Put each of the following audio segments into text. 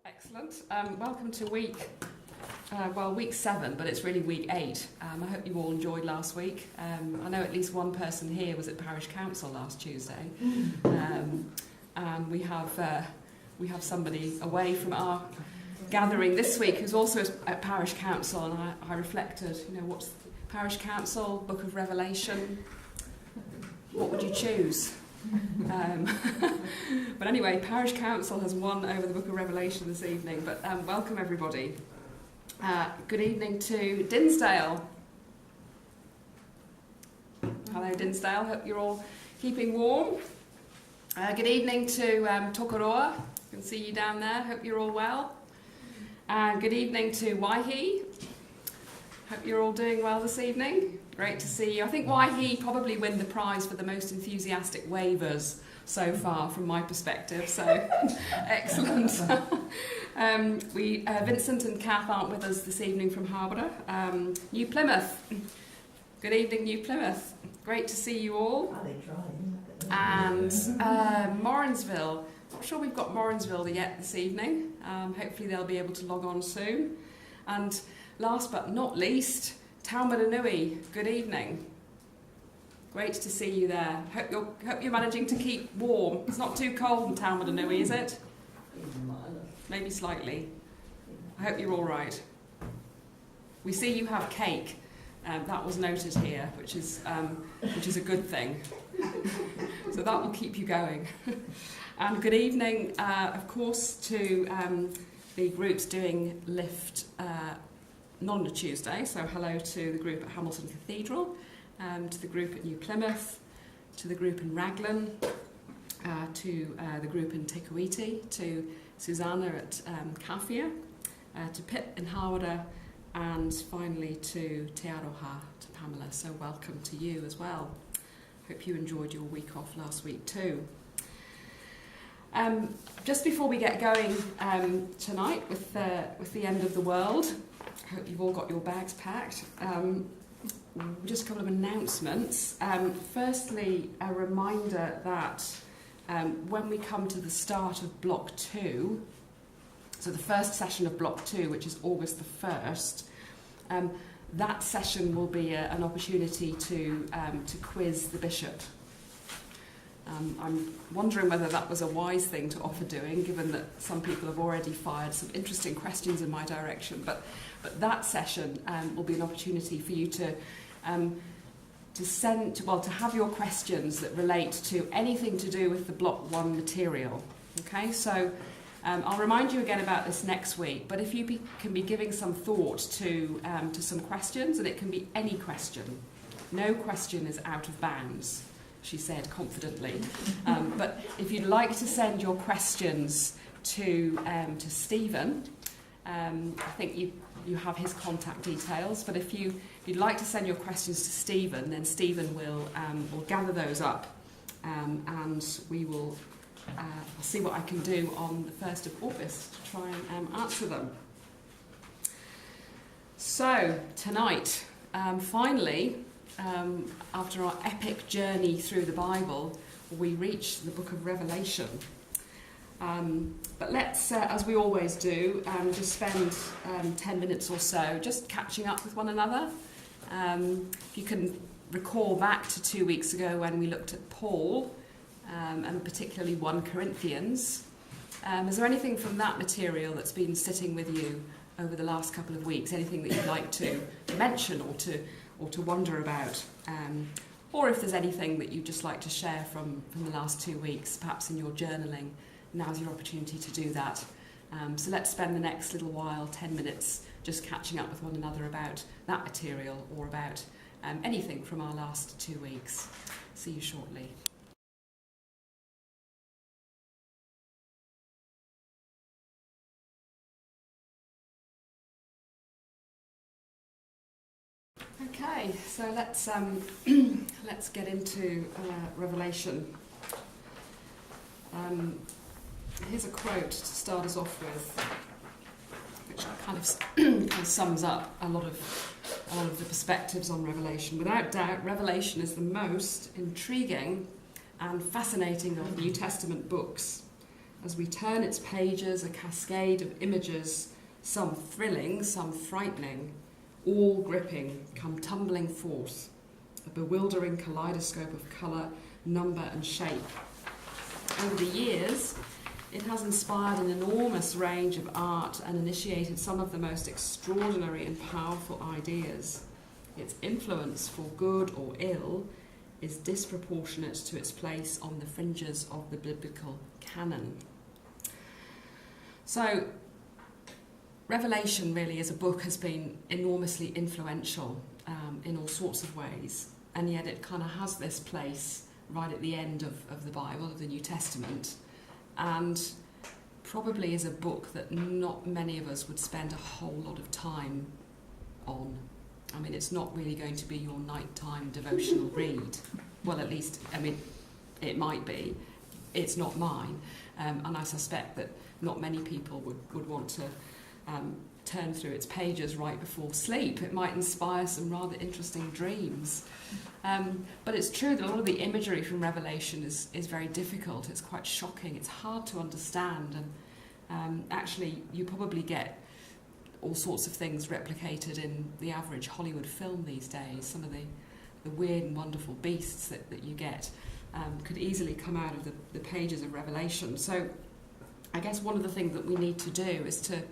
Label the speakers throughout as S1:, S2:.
S1: Excellent. Welcome to week 7, but it's really week 8. I hope you all enjoyed last week. I know at least one person here was at Parish Council last Tuesday. And we have somebody away from our gathering this week who's also at Parish Council, and I reflected, what's Parish Council, Book of Revelation? What would you choose? But anyway, Parish Council has won over the Book of Revelation this evening. But welcome everybody. Good evening to Dinsdale. Hello Dinsdale, hope you're all keeping warm. Good evening to Tokoroa, I can see you down there, hope you're all well. Good evening to Waihi, hope you're all doing well this evening. Great to see you. I think Waihi probably win the prize for the most enthusiastic wavers so far from my perspective, so excellent. Vincent and Kath aren't with us this evening from Harbour. New Plymouth. Good evening, New Plymouth. Great to see you all.
S2: Are they trying?
S1: And Morrinsville. Not sure we've got Morrinsville yet this evening. Hopefully they'll be able to log on soon. And last but not least, Taumarunui, good evening. Great to see you there. Hope you're managing to keep warm. It's not too cold in Taumarunui, is it? Maybe slightly. I hope you're all right. We see you have cake. That was noted here, which is a good thing. So that will keep you going. And good evening, of course, to the groups doing LiFT not on a Tuesday, so hello to the group at Hamilton Cathedral, to the group at New Plymouth, to the group in Raglan, to the group in Te Kuiti, to Susanna at Kawhia, to Pip in Hawara, and finally to Te Aroha, to Pamela. So welcome to you as well. Hope you enjoyed your week off last week too. Just before we get going tonight with the end of the world, I hope you've all got your bags packed. Just a couple of announcements. Firstly, a reminder that when we come to the start of Block 2, so the first session of Block 2, which is August the 1st, that session will be an opportunity to quiz the bishop. I'm wondering whether that was a wise thing to offer doing, given that some people have already fired some interesting questions in my direction. But that session will be an opportunity for you to have your questions that relate to anything to do with the Block 1 material. Okay, so I'll remind you again about this next week. But if you can be giving some thought to some questions, and it can be any question. No question is out of bounds, she said confidently. But if you'd like to send your questions to Stephen, I think you have his contact details. But if you'd like to send your questions to Stephen, then Stephen will gather those up, and we will I'll see what I can do on the 1st of August to try and answer them. So tonight, finally, after our epic journey through the Bible, we reach the book of Revelation. But let's, as we always do, just spend 10 minutes or so just catching up with one another. If you can recall back to 2 weeks ago when we looked at Paul, and particularly 1 Corinthians, is there anything from that material that's been sitting with you over the last couple of weeks? Anything that you'd like to mention or to wonder about, or if there's anything that you'd just like to share from the last 2 weeks, perhaps in your journaling, now's your opportunity to do that. So let's spend the next little while, 10 minutes, just catching up with one another about that material or about anything from our last 2 weeks. See you shortly. Okay, so let's get into Revelation. Here's a quote to start us off with, which kind of sums up a lot of the perspectives on Revelation. Without doubt, Revelation is the most intriguing and fascinating of New Testament books. As we turn its pages, a cascade of images, some thrilling, some frightening, all gripping, come tumbling forth, a bewildering kaleidoscope of colour, number and shape. Over the years, it has inspired an enormous range of art and initiated some of the most extraordinary and powerful ideas. Its influence, for good or ill, is disproportionate to its place on the fringes of the biblical canon. So, Revelation really as a book has been enormously influential in all sorts of ways, and yet it kind of has this place right at the end of the Bible, of the New Testament, and probably is a book that not many of us would spend a whole lot of time on. I mean, it's not really going to be your nighttime devotional read. Well, at least, I mean, it might be. It's not mine. And I suspect that not many people would want to turn through its pages right before sleep. It might inspire some rather interesting dreams. But it's true that a lot of the imagery from Revelation is very difficult. It's quite shocking. It's hard to understand. And actually, you probably get all sorts of things replicated in the average Hollywood film these days. Some of the weird and wonderful beasts that you get could easily come out of the pages of Revelation. So I guess one of the things that we need to do is to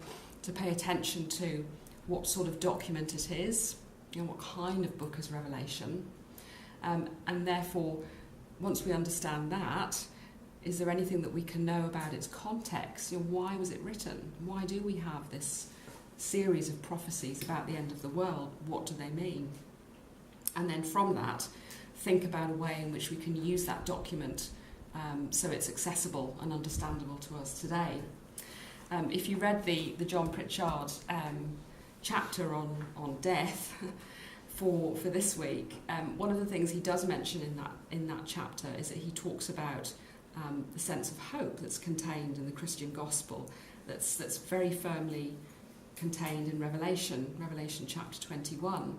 S1: pay attention to what sort of document it is, what kind of book is Revelation, and therefore, once we understand that, is there anything that we can know about its context? Why was it written? Why do we have this series of prophecies about the end of the world? What do they mean? And then from that, think about a way in which we can use that document so it's accessible and understandable to us today. If you read the John Pritchard chapter on death for this week, one of the things he does mention in that chapter is that he talks about the sense of hope that's contained in the Christian gospel, that's very firmly contained in Revelation chapter 21.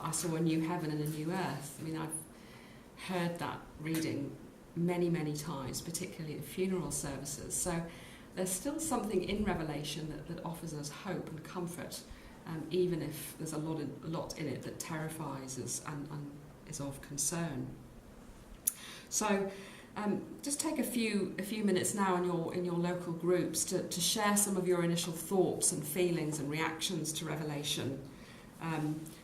S1: I saw a new heaven and a new earth. I mean, I've heard that reading many, many times, particularly at funeral services. So there's still something in Revelation that offers us hope and comfort, even if there's a lot in it that terrifies us and is of concern. So just take a few minutes now in your local groups to share some of your initial thoughts and feelings and reactions to Revelation.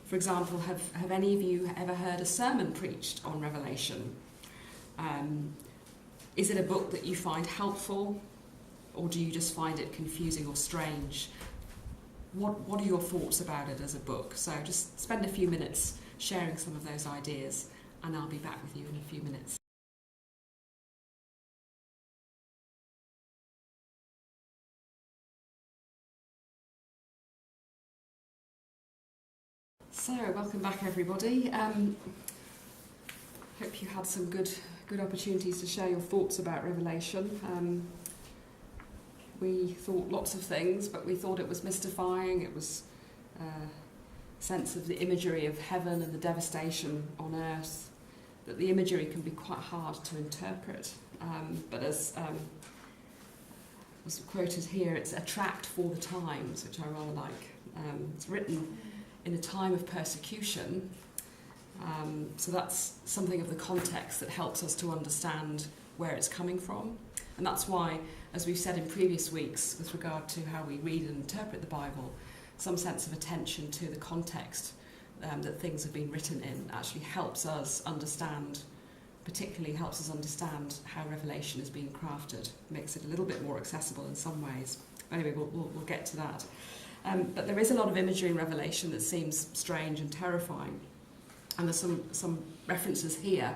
S1: For example, have any of you ever heard a sermon preached on Revelation? Is it a book that you find helpful, or do you just find it confusing or strange? What are your thoughts about it as a book? So just spend a few minutes sharing some of those ideas, and I'll be back with you in a few minutes. So, welcome back everybody. Hope you had some good opportunities to share your thoughts about Revelation. We thought lots of things, but we thought it was mystifying. It was a sense of the imagery of heaven and the devastation on earth, that the imagery can be quite hard to interpret. But as was quoted here, it's a tract for the times, which I rather like. It's written in a time of persecution, so that's something of the context that helps us to understand where it's coming from. And that's why, as we've said in previous weeks with regard to how we read and interpret the Bible, some sense of attention to the context that things have been written in actually helps us understand, particularly helps us understand how Revelation is being crafted, makes it a little bit more accessible in some ways. Anyway, we'll get to that. But there is a lot of imagery in Revelation that seems strange and terrifying. And there's some references here,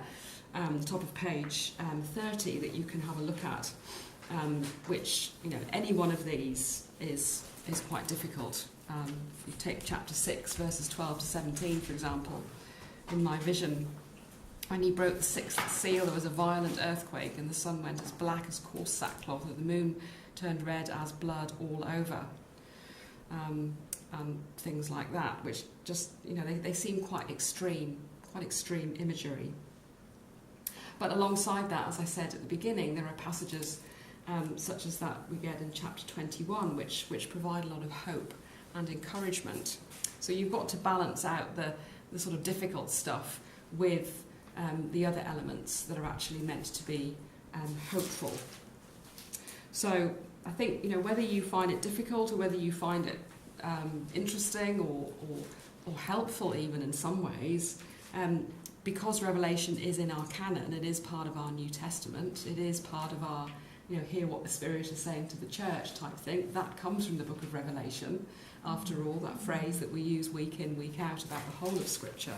S1: the top of page 30, that you can have a look at, which, any one of these is quite difficult. You take chapter 6, verses 12 to 17, for example. In my vision, when he broke the sixth seal, there was a violent earthquake, and the sun went as black as coarse sackcloth, and the moon turned red as blood all over. And things like that, which just, they seem quite extreme imagery. But alongside that, as I said at the beginning, there are passages such as that we get in chapter 21, which provide a lot of hope and encouragement. So you've got to balance out the sort of difficult stuff with the other elements that are actually meant to be hopeful. So I think, whether you find it difficult or whether you find it interesting or helpful even in some ways, because Revelation is in our canon, it is part of our New Testament, it is part of our, hear what the Spirit is saying to the church type thing. That comes from the book of Revelation, after all, that phrase that we use week in, week out about the whole of Scripture.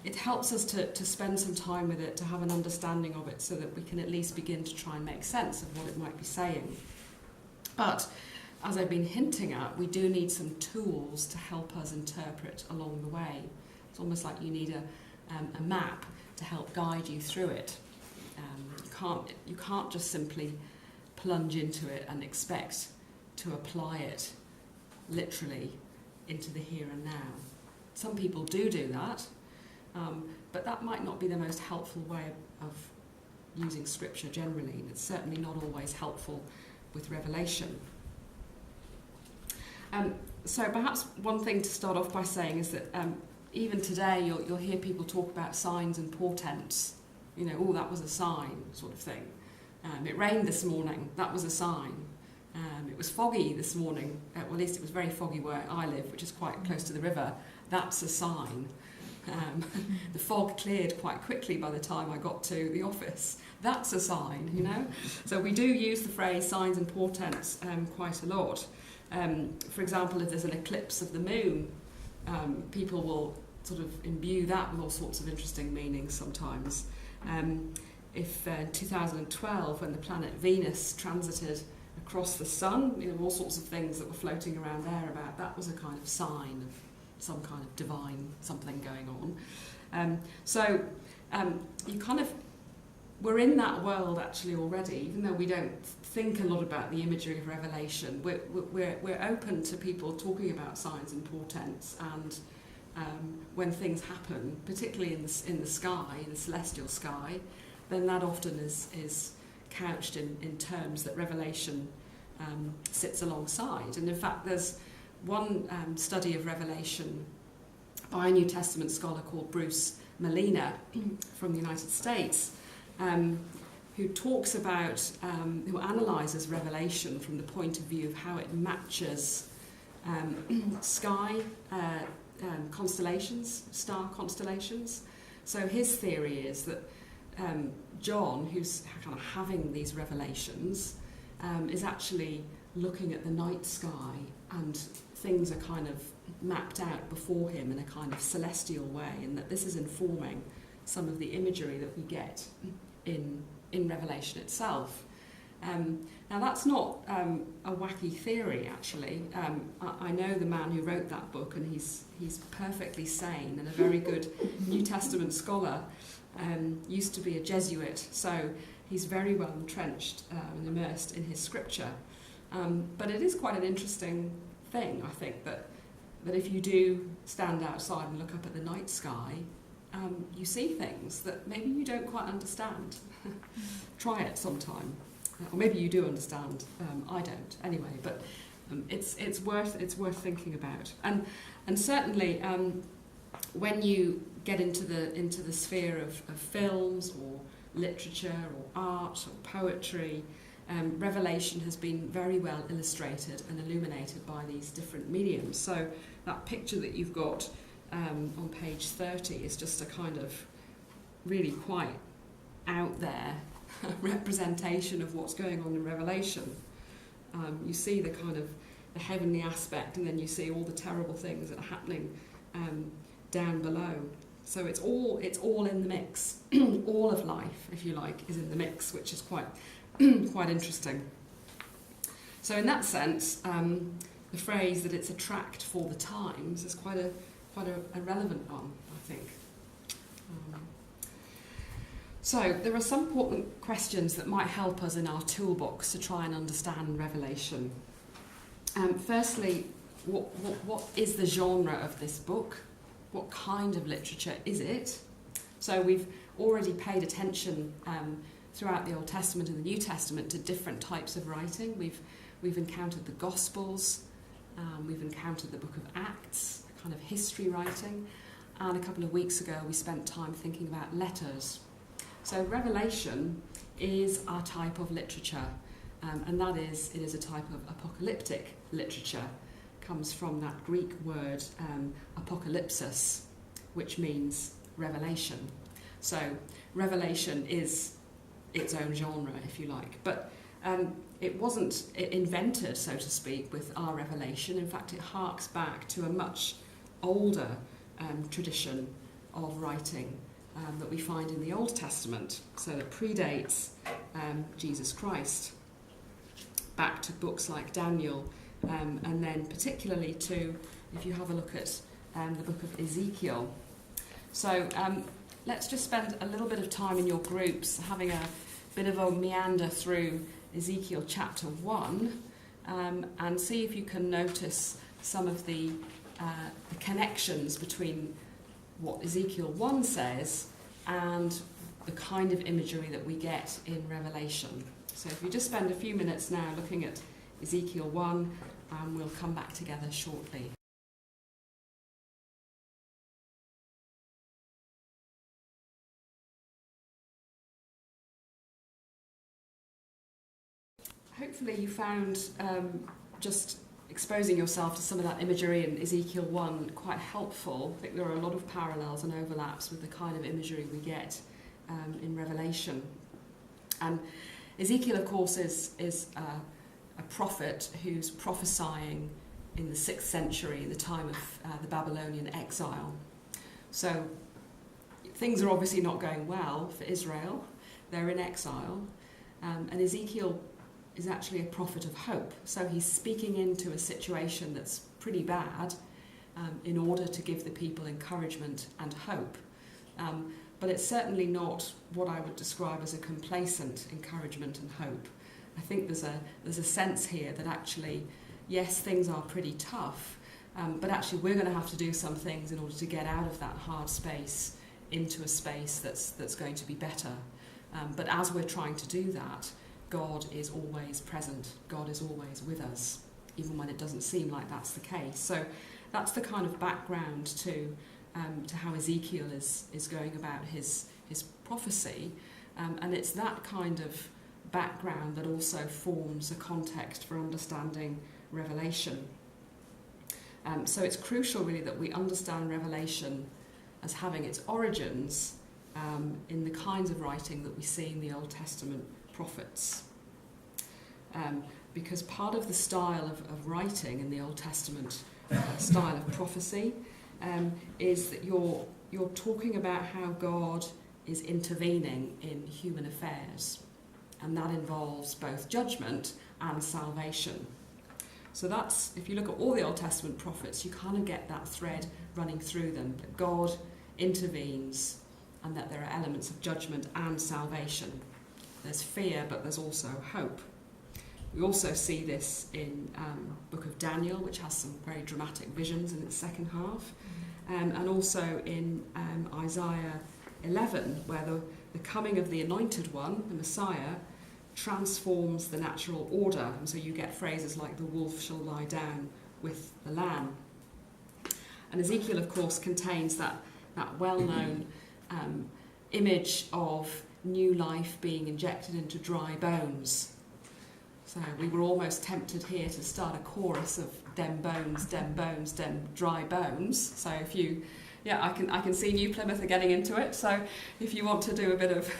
S1: It helps us to spend some time with it, to have an understanding of it, so that we can at least begin to try and make sense of what it might be saying. But, as I've been hinting at, we do need some tools to help us interpret along the way. It's almost like you need a map to help guide you through it. You can't just simply plunge into it and expect to apply it literally into the here and now. Some people do that, but that might not be the most helpful way of using Scripture generally. It's certainly not always helpful with Revelation. So perhaps one thing to start off by saying is that even today you'll hear people talk about signs and portents. Oh, that was a sign, sort of thing. It rained this morning, that was a sign. It was foggy this morning, well, at least it was very foggy where I live, which is quite close to the river. That's a sign. The fog cleared quite quickly by the time I got to the office. That's a sign, So we do use the phrase signs and portents quite a lot. For example, if there's an eclipse of the moon, people will sort of imbue that with all sorts of interesting meanings sometimes. If in 2012, when the planet Venus transited across the sun, all sorts of things that were floating around there about that was a kind of sign of some kind of divine something going on. We're in that world actually already, even though we don't think a lot about the imagery of Revelation. We're open to people talking about signs and portents, and when things happen, particularly in the sky, in the celestial sky, then that often is couched in terms that Revelation sits alongside. And in fact, there's one study of Revelation by a New Testament scholar called Bruce Molina from the United States, who talks about, who analyses Revelation from the point of view of how it matches sky constellations, star constellations. So his theory is that John, who's kind of having these revelations, is actually looking at the night sky, and things are kind of mapped out before him in a kind of celestial way, and that this is informing some of the imagery that we get in Revelation itself. Now that's not a wacky theory, actually. I know the man who wrote that book, and he's perfectly sane and a very good New Testament scholar. Used to be a Jesuit, so he's very well entrenched and immersed in his scripture. But it is quite an interesting thing, I think, that if you do stand outside and look up at the night sky, you see things that maybe you don't quite understand. Try it sometime. Or maybe you do understand. I don't, anyway. But it's worth thinking about. And certainly, when you get into the sphere of films or literature or art or poetry, Revelation has been very well illustrated and illuminated by these different mediums. So that picture that you've got on page 30 is just a kind of really quite out there representation of what's going on in Revelation. You see the kind of the heavenly aspect, and then you see all the terrible things that are happening down below. So it's all in the mix. All of life, if you like, is in the mix, which is quite interesting. So in that sense, the phrase that it's a tract for the times is quite a relevant one, I think. So there are some important questions that might help us in our toolbox to try and understand Revelation. Firstly, what is the genre of this book? What kind of literature is it? So we've already paid attention throughout the Old Testament and the New Testament to different types of writing. We've encountered the Gospels, we've encountered the book of Acts, a kind of history writing, and a couple of weeks ago we spent time thinking about letters. So Revelation is a type of literature, and it is a type of apocalyptic literature. It comes from that Greek word apocalypsis, which means revelation. So Revelation is its own genre, if you like, but it wasn't invented, so to speak, with our revelation. In fact, it harks back to a much older tradition of writing that we find in the Old Testament, so that predates Jesus Christ, back to books like Daniel, and then particularly to, if you have a look at the book of Ezekiel. So let's just spend a little bit of time in your groups having a bit of a meander through Ezekiel chapter 1, and see if you can notice some of the connections between what Ezekiel 1 says and the kind of imagery that we get in Revelation. So if you just spend a few minutes now looking at Ezekiel 1, we'll come back together shortly. Hopefully you found just exposing yourself to some of that imagery in Ezekiel 1 quite helpful. I think there are a lot of parallels and overlaps with the kind of imagery we get in Revelation. And Ezekiel, of course, is a prophet who's prophesying in the 6th century, in the time of the Babylonian exile. So things are obviously not going well for Israel. They're in exile. And Ezekiel is actually a prophet of hope. So he's speaking into a situation that's pretty bad in order to give the people encouragement and hope. But it's certainly not what I would describe as a complacent encouragement and hope. I think there's a sense here that actually, yes, things are pretty tough, but actually we're going to have to do some things in order to get out of that hard space into a space that's going to be better. But as we're trying to do that, God is always present. God is always with us, even when it doesn't seem like that's the case. So that's the kind of background to how Ezekiel is going about his prophecy, and it's that kind of background that also forms a context for understanding Revelation. So it's crucial really that we understand Revelation as having its origins in the kinds of writing that we see in the Old Testament prophets. Because part of the style of writing in the Old Testament, style of prophecy, is that you're talking about how God is intervening in human affairs, and that involves both judgment and salvation. So that's, if you look at all the Old Testament prophets, you kind of get that thread running through them, that God intervenes and that there are elements of judgment and salvation. There's fear, but there's also hope. We also see this in the book of Daniel, which has some very dramatic visions in its second half, and also in Isaiah 11, where the coming of the Anointed One, the Messiah, transforms the natural order. And so you get phrases like, the wolf shall lie down with the lamb. And Ezekiel, of course, contains that well-known image of new life being injected into dry bones. So we were almost tempted here to start a chorus of dem bones, dem dry bones. So if you, I can see New Plymouth are getting into it. So if you want to do a bit of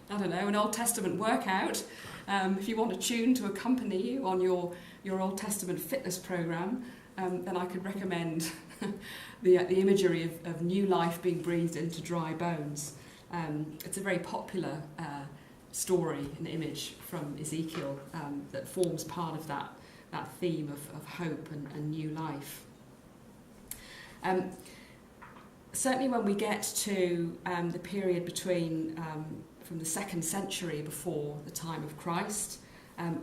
S1: an Old Testament workout, if you want a tune to accompany you on your Old Testament fitness program, then I could recommend the imagery of new life being breathed into dry bones. It's a very popular story and image from Ezekiel that forms part of that theme of hope and new life. Certainly when we get to the period between from the 2nd century before the time of Christ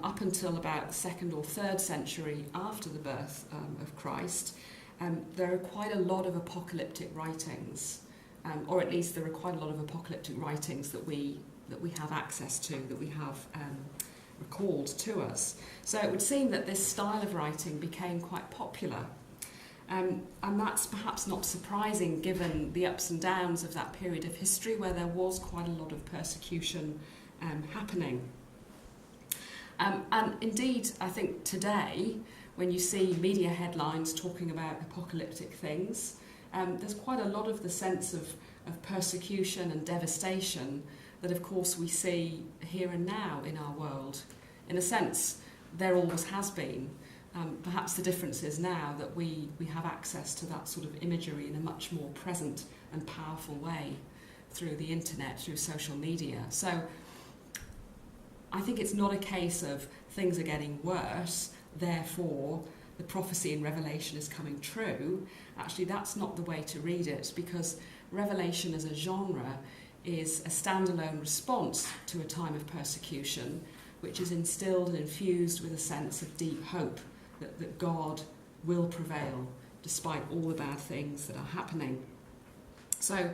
S1: up until about the 2nd or 3rd century after the birth of Christ, there are quite a lot of apocalyptic writings. or at least there are quite a lot of apocalyptic writings that we have access to, that we have recalled to us. So it would seem that this style of writing became quite popular. And that's perhaps not surprising given the ups and downs of that period of history where there was quite a lot of persecution happening. And indeed, I think today, when you see media headlines talking about apocalyptic things, there's quite a lot of the sense of persecution and devastation that, of course, we see here and now in our world. In a sense, there always has been. Perhaps the difference is now that we have access to that sort of imagery in a much more present and powerful way through the internet, through social media. So I think it's not a case of things are getting worse, therefore the prophecy in Revelation is coming true. Actually, that's not the way to read it, because Revelation as a genre is a standalone response to a time of persecution, which is instilled and infused with a sense of deep hope that God will prevail despite all the bad things that are happening. So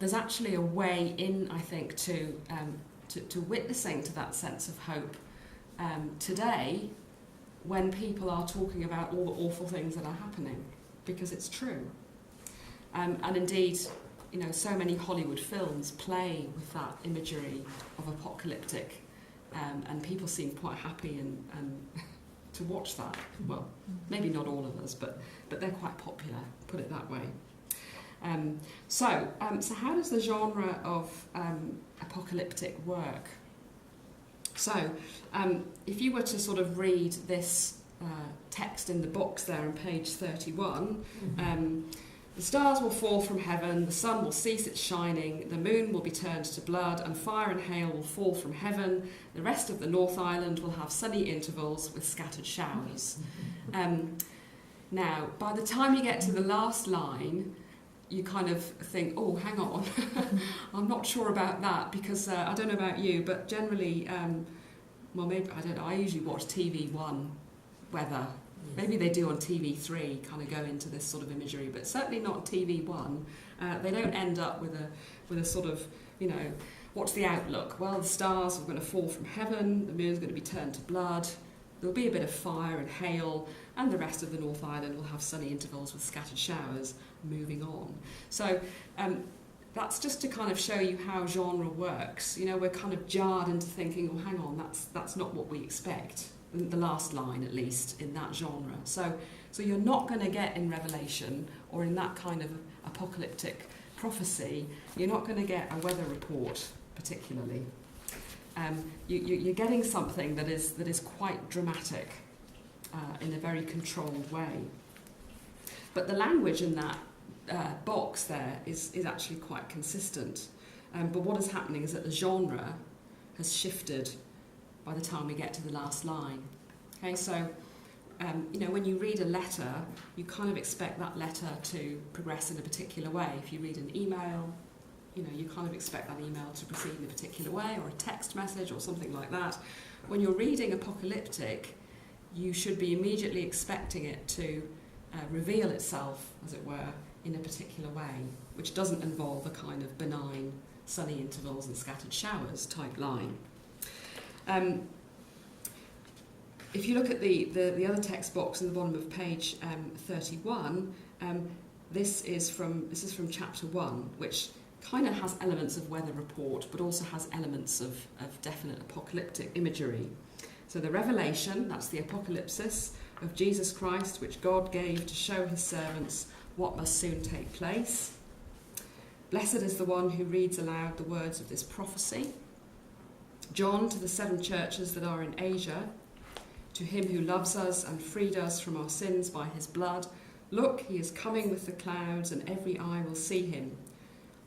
S1: there's actually a way in, I think, to witnessing to that sense of hope today when people are talking about all the awful things that are happening, because it's true. And indeed, you know, so many Hollywood films play with that imagery of apocalyptic, and people seem quite happy and to watch that. Well, maybe not all of us, but they're quite popular, put it that way. So how does the genre of apocalyptic work? So if you were to sort of read this text in the box there on page 31, the stars will fall from heaven, the sun will cease its shining, the moon will be turned to blood, and fire and hail will fall from heaven. The rest of the North Island will have sunny intervals with scattered showers. Now, by the time you get to the last line, you kind of think, oh, hang on, I'm not sure about that, because I don't know about you, but generally, well, maybe, I don't know, I usually watch TV1 weather. Maybe they do on TV3, kind of go into this sort of imagery, but certainly not TV1. They don't end up with a sort of, you know, what's the outlook? Well, the stars are going to fall from heaven, the moon's going to be turned to blood, there'll be a bit of fire and hail, and the rest of the North Island will have sunny intervals with scattered showers, moving on. So that's just to kind of show you how genre works. You know, we're kind of jarred into thinking, oh, hang on, that's not what we expect. The last line, at least, in that genre. So you're not going to get in Revelation, or in that kind of apocalyptic prophecy, you're not going to get a weather report, particularly. You're getting something that is quite dramatic in a very controlled way. But the language in that box there is actually quite consistent. But what is happening is that the genre has shifted by the time we get to the last line. Okay, so you know, when you read a letter, you kind of expect that letter to progress in a particular way. If you read an email, you know, you kind of expect that email to proceed in a particular way, or a text message or something like that. When you're reading apocalyptic, you should be immediately expecting it to reveal itself, as it were, in a particular way, which doesn't involve a kind of benign sunny intervals and scattered showers type line. If you look at the other text box in the bottom of page 31, this is from chapter 1, which kind of has elements of weather report, but also has elements of definite apocalyptic imagery. So the revelation, that's the apocalypsis of Jesus Christ, which God gave to show his servants what must soon take place. Blessed is the one who reads aloud the words of this prophecy. John, to the 7 churches that are in Asia, to him who loves us and freed us from our sins by his blood, look, he is coming with the clouds, and every eye will see him.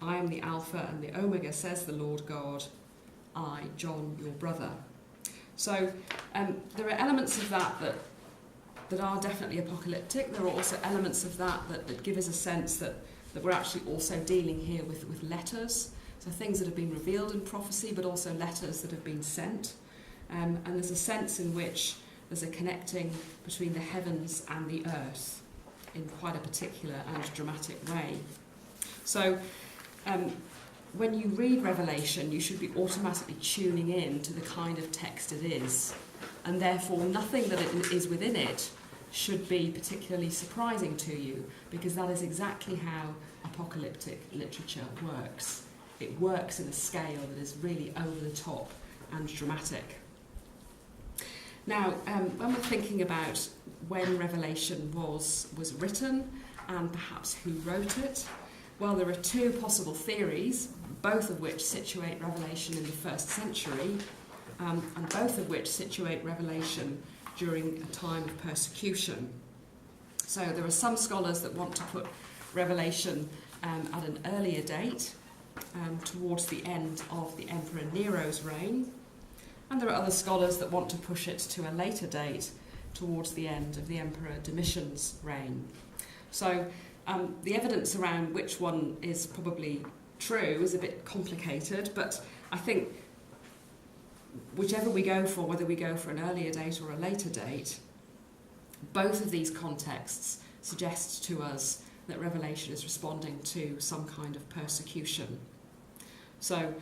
S1: I am the Alpha and the Omega, says the Lord God. I, John, your brother. So there are elements of that are definitely apocalyptic. There are also elements of that give us a sense that we're actually also dealing here with letters. So things that have been revealed in prophecy, but also letters that have been sent. And there's a sense in which there's a connecting between the heavens and the earth in quite a particular and dramatic way. So when you read Revelation, you should be automatically tuning in to the kind of text it is, and therefore nothing that is within it should be particularly surprising to you, because that is exactly how apocalyptic literature works. It works in a scale that is really over the top and dramatic. Now, when we're thinking about when Revelation was written and perhaps who wrote it, well, there are two possible theories, both of which situate Revelation in the 1st century, and both of which situate Revelation during a time of persecution. So there are some scholars that want to put Revelation at an earlier date, towards the end of the Emperor Nero's reign, and there are other scholars that want to push it to a later date, towards the end of the Emperor Domitian's reign. So the evidence around which one is probably true is a bit complicated, but I think whichever we go for, whether we go for an earlier date or a later date, both of these contexts suggest to us that Revelation is responding to some kind of persecution. So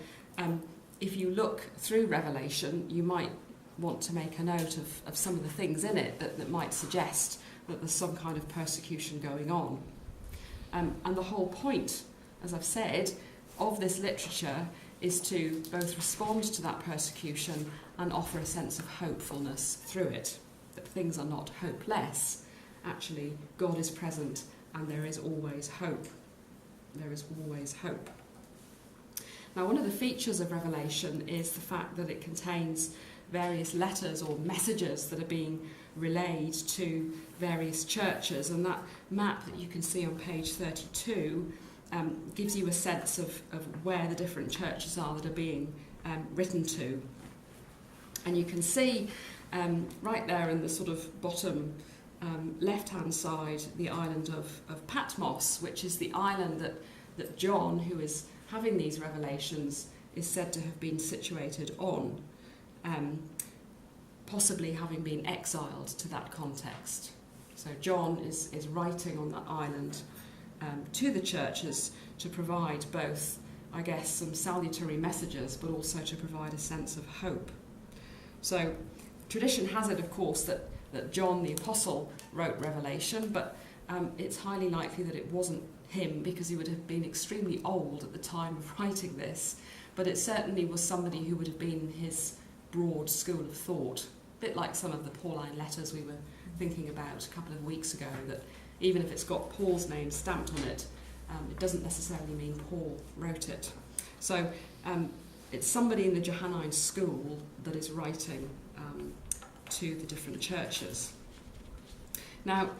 S1: if you look through Revelation, you might want to make a note of some of the things in it that might suggest that there's some kind of persecution going on. And the whole point, as I've said, of this literature is to both respond to that persecution and offer a sense of hopefulness through it, that things are not hopeless. Actually, God is present and there is always hope. There is always hope. Now, one of the features of Revelation is the fact that it contains various letters or messages that are being relayed to various churches, and that map that you can see on page 32 gives you a sense of where the different churches are that are being written to. And you can see right there in the sort of bottom left-hand side the island of Patmos, which is the island that John, who is having these revelations, is said to have been situated on, possibly having been exiled to that context. So John is writing on that island to the churches to provide both, I guess, some salutary messages, but also to provide a sense of hope. So tradition has it, of course, that John the Apostle wrote Revelation, but it's highly likely that it wasn't him, because he would have been extremely old at the time of writing this, but it certainly was somebody who would have been in his broad school of thought, a bit like some of the Pauline letters we were thinking about a couple of weeks ago, that even if it's got Paul's name stamped on it, it doesn't necessarily mean Paul wrote it. So it's somebody in the Johannine school that is writing to the different churches. Now,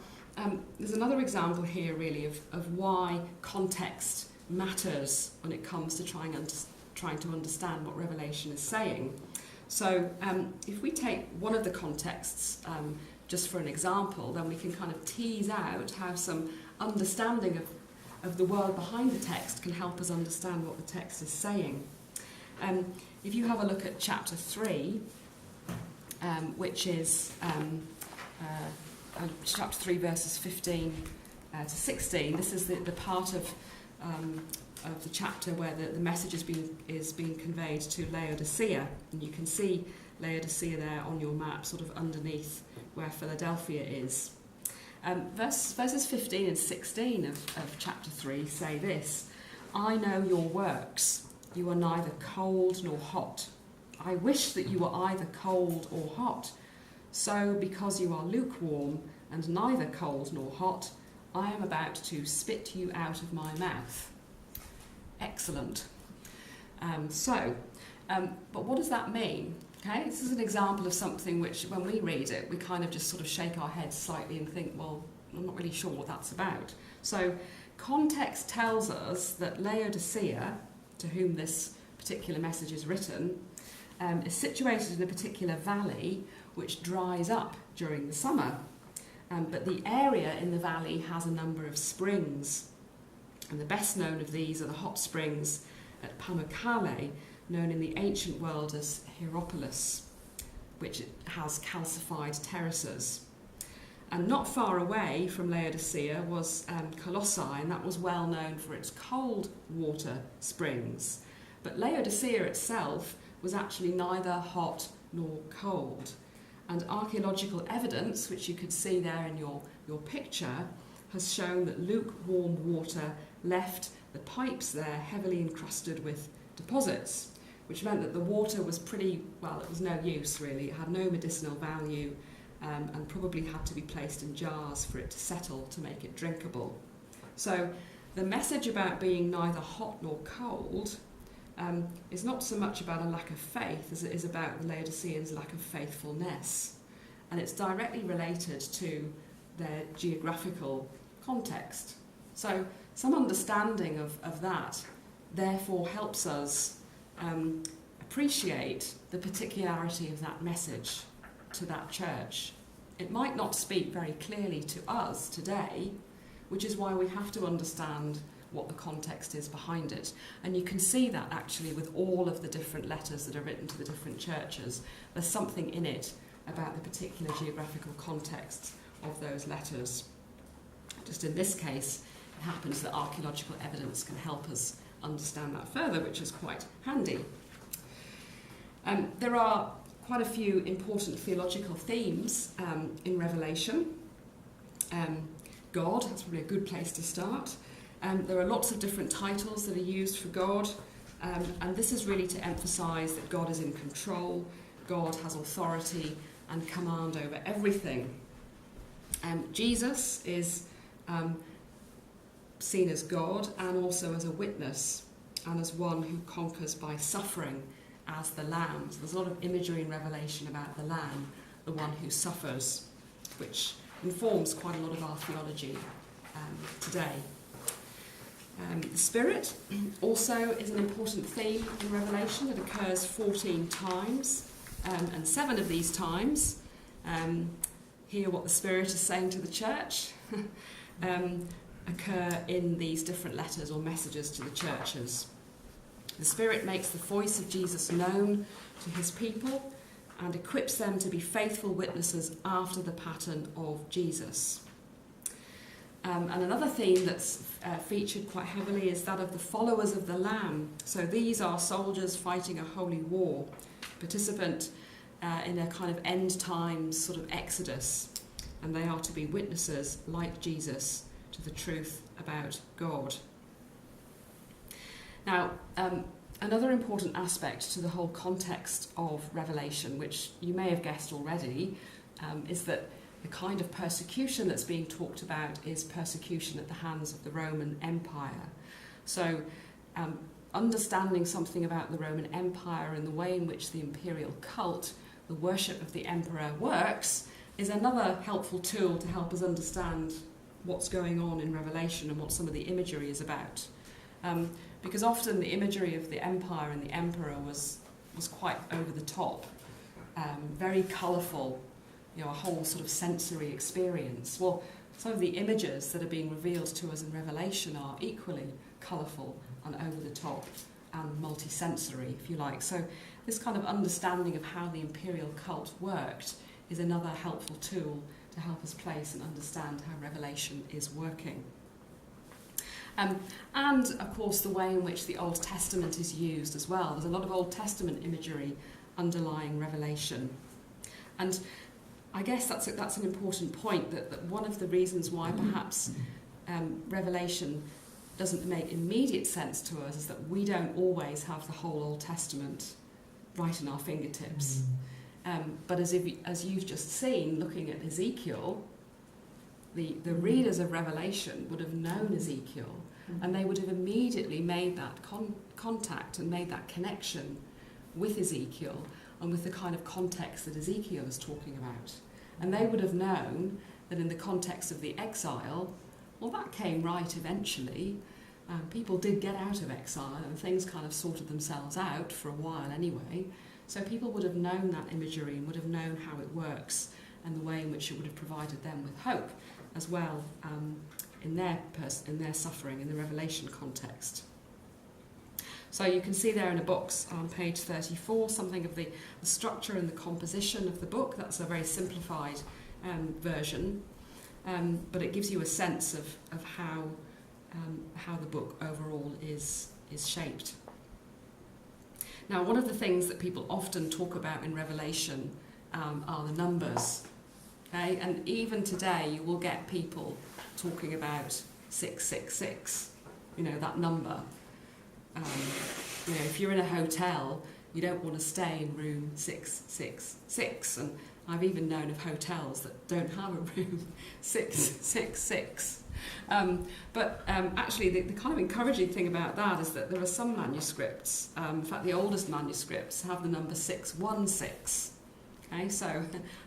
S1: there's another example here, really, of why context matters when it comes to trying to understand what Revelation is saying. So if we take one of the contexts just for an example, then we can kind of tease out how some understanding of the world behind the text can help us understand what the text is saying. If you have a look at chapter 3, which is chapter 3 verses 15 to 16, this is the part of the chapter where the message is being conveyed to Laodicea, and you can see Laodicea there on your map, sort of underneath where Philadelphia is. Verses 15 and 16 of chapter 3 say this: I know your works. You are neither cold nor hot. I wish that you were either cold or hot. So, because you are lukewarm and neither cold nor hot, I am about to spit you out of my mouth. Excellent. But what does that mean? Okay, this is an example of something which, when we read it, we kind of just sort of shake our heads slightly and think, well, I'm not really sure what that's about. So, context tells us that Laodicea, to whom this particular message is written, is situated in a particular valley which dries up during the summer. But the area in the valley has a number of springs. And the best known of these are the hot springs at Pamukkale, known in the ancient world as Hierapolis, which has calcified terraces. And not far away from Laodicea was Colossae, and that was well known for its cold water springs. But Laodicea itself was actually neither hot nor cold. And archaeological evidence, which you could see there in your picture, has shown that lukewarm water left the pipes there heavily encrusted with deposits, which meant that the water was it was no use really. It had no medicinal value and probably had to be placed in jars for it to settle to make it drinkable. So the message about being neither hot nor cold is not so much about a lack of faith as it is about the Laodiceans' lack of faithfulness. And it's directly related to their geographical context. So some understanding of that therefore helps us appreciate the particularity of that message to that church. It might not speak very clearly to us today, which is why we have to understand what the context is behind it. And you can see that actually with all of the different letters that are written to the different churches. There's something in it about the particular geographical context of those letters. Just in this case, it happens that archaeological evidence can help us understand that further, which is quite handy. There are quite a few important theological themes in Revelation. God, that's probably a good place to start. There are lots of different titles that are used for God, and this is really to emphasise that God is in control, God has authority and command over everything. Jesus is seen as God and also as a witness and as one who conquers by suffering as the Lamb. So there's a lot of imagery in Revelation about the Lamb, the one who suffers, which informs quite a lot of our theology today. The Spirit also is an important theme in Revelation. It occurs 14 times, and 7 of these times hear what the Spirit is saying to the church, occur in these different letters or messages to the churches. The Spirit makes the voice of Jesus known to his people and equips them to be faithful witnesses after the pattern of Jesus. And another theme that's featured quite heavily is that of the followers of the Lamb. So these are soldiers fighting a holy war, participant in a kind of end times sort of exodus, and they are to be witnesses like Jesus to the truth about God. Now, another important aspect to the whole context of Revelation, which you may have guessed already, is that the kind of persecution that's being talked about is persecution at the hands of the Roman Empire. So, understanding something about the Roman Empire and the way in which the imperial cult, the worship of the emperor, works, is another helpful tool to help us understand what's going on in Revelation and what some of the imagery is about. Because often the imagery of the empire and the emperor was quite over the top, very colourful, a whole sort of sensory experience. Well, some of the images that are being revealed to us in Revelation are equally colourful and over the top and multi-sensory, if you like. So this kind of understanding of how the imperial cult worked is another helpful tool to help us place and understand how Revelation is working. And, of course, the way in which the Old Testament is used as well. There's a lot of Old Testament imagery underlying Revelation. And I guess that's an important point, that one of the reasons why perhaps Revelation doesn't make immediate sense to us is that we don't always have the whole Old Testament right in our fingertips. But as you've just seen, looking at Ezekiel, the readers of Revelation would have known Ezekiel, and they would have immediately made that contact and made that connection with Ezekiel and with the kind of context that Ezekiel is talking about. And they would have known that in the context of the exile, well, that came right eventually. People did get out of exile and things kind of sorted themselves out for a while anyway. So people would have known that imagery and would have known how it works and the way in which it would have provided them with hope as well in their suffering in the Revelation context. So you can see there in a box on page 34 something of the structure and the composition of the book. That's a very simplified version. but it gives you a sense of how the book overall is shaped. Now, one of the things that people often talk about in Revelation are the numbers. Okay? And even today, you will get people talking about 666, that number. If you're in a hotel, you don't want to stay in room 666. And I've even known of hotels that don't have a room 666. But actually, the kind of encouraging thing about that is that there are some manuscripts, in fact, the oldest manuscripts have the number 616. Okay, so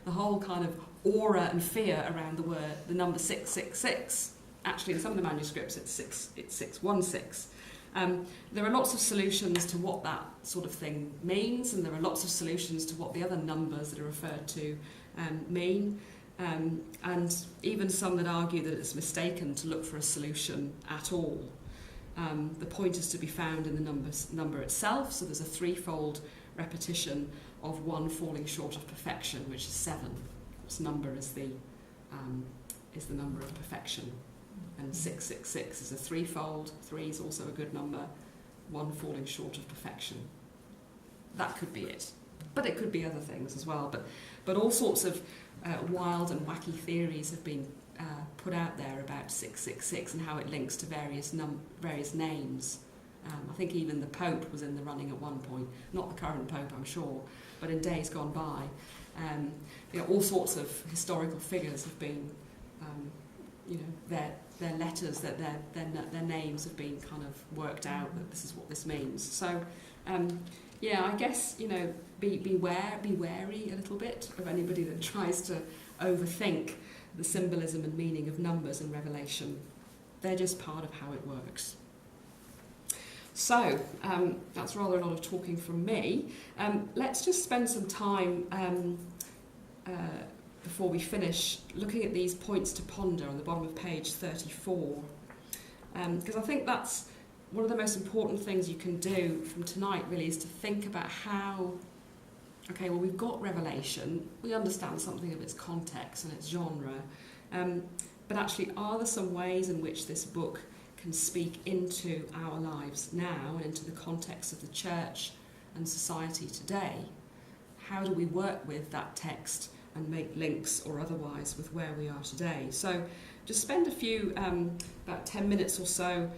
S1: the whole kind of aura and fear around the number 666. Actually, in some of the manuscripts, it's 616. There are lots of solutions to what that sort of thing means, and there are lots of solutions to what the other numbers that are referred to mean, and even some that argue that it's mistaken to look for a solution at all. The point is to be found in the number itself, so there's a threefold repetition of one falling short of perfection, which is 7. This number is the number of perfection. And 666 is a threefold. 3 is also a good number. 1 falling short of perfection. That could be it. But it could be other things as well. But all sorts of wild and wacky theories have been put out there about 666 and how it links to various names. I think even the Pope was in the running at one point. Not the current Pope, I'm sure, but in days gone by. All sorts of historical figures have been, their letters, that their names have been kind of worked out that this is what this means. So, I guess, be wary a little bit of anybody that tries to overthink the symbolism and meaning of numbers in Revelation. They're just part of how it works. So, that's rather a lot of talking from me. Let's just spend some time before we finish looking at these points to ponder on the bottom of page 34. Because I think that's one of the most important things you can do from tonight, really, is to think about how, we've got Revelation, we understand something of its context and its genre, but actually, are there some ways in which this book can speak into our lives now and into the context of the church and society today? How do we work with that text and make links or otherwise with where we are today? So just spend a few, about 10 minutes or so,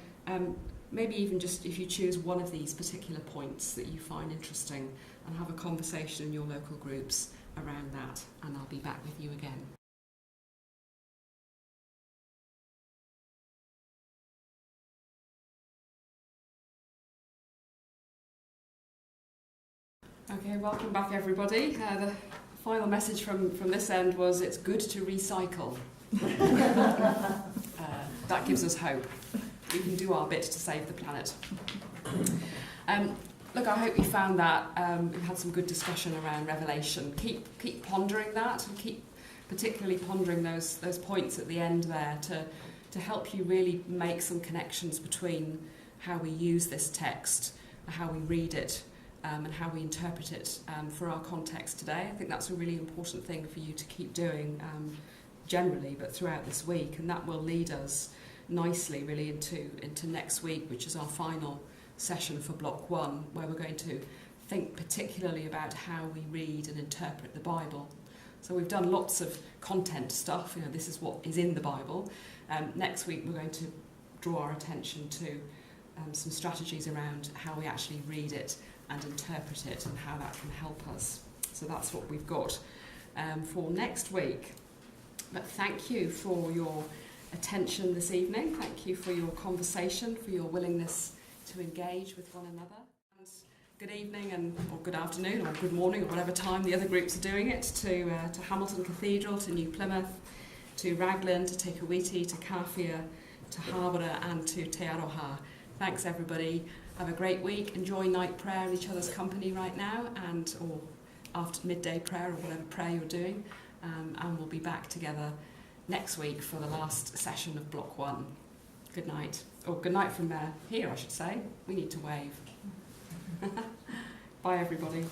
S1: maybe even just if you choose one of these particular points that you find interesting, and have a conversation in your local groups around that, and I'll be back with you again. Okay, welcome back everybody. The final message from this end was it's good to recycle. That gives us hope. We can do our bit to save the planet. Look, I hope you found that. We've had some good discussion around Revelation. Keep pondering that, and keep particularly pondering those points at the end there to help you really make some connections between how we use this text, how we read it, and how we interpret it for our context today. I think that's a really important thing for you to keep doing generally, but throughout this week, and that will lead us nicely really into next week, which is our final session for Block 1, where we're going to think particularly about how we read and interpret the Bible. So we've done lots of content stuff, this is what is in the Bible. Next week we're going to draw our attention to some strategies around how we actually read it and interpret it, and how that can help us. So that's what we've got for next week. But thank you for your attention this evening. Thank you for your conversation, for your willingness to engage with one another. And good evening, or good afternoon, or good morning, or whatever time the other groups are doing it, to Hamilton Cathedral, to New Plymouth, to Raglan, to Te Kuiti, to Kawhia, to Harborough, and to Te Aroha. Thanks everybody. Have a great week. Enjoy night prayer in each other's company right now, or after midday prayer, or whatever prayer you're doing. And we'll be back together next week for the last session of Block 1. Good night. Or good night from here, I should say. We need to wave. Bye, everybody.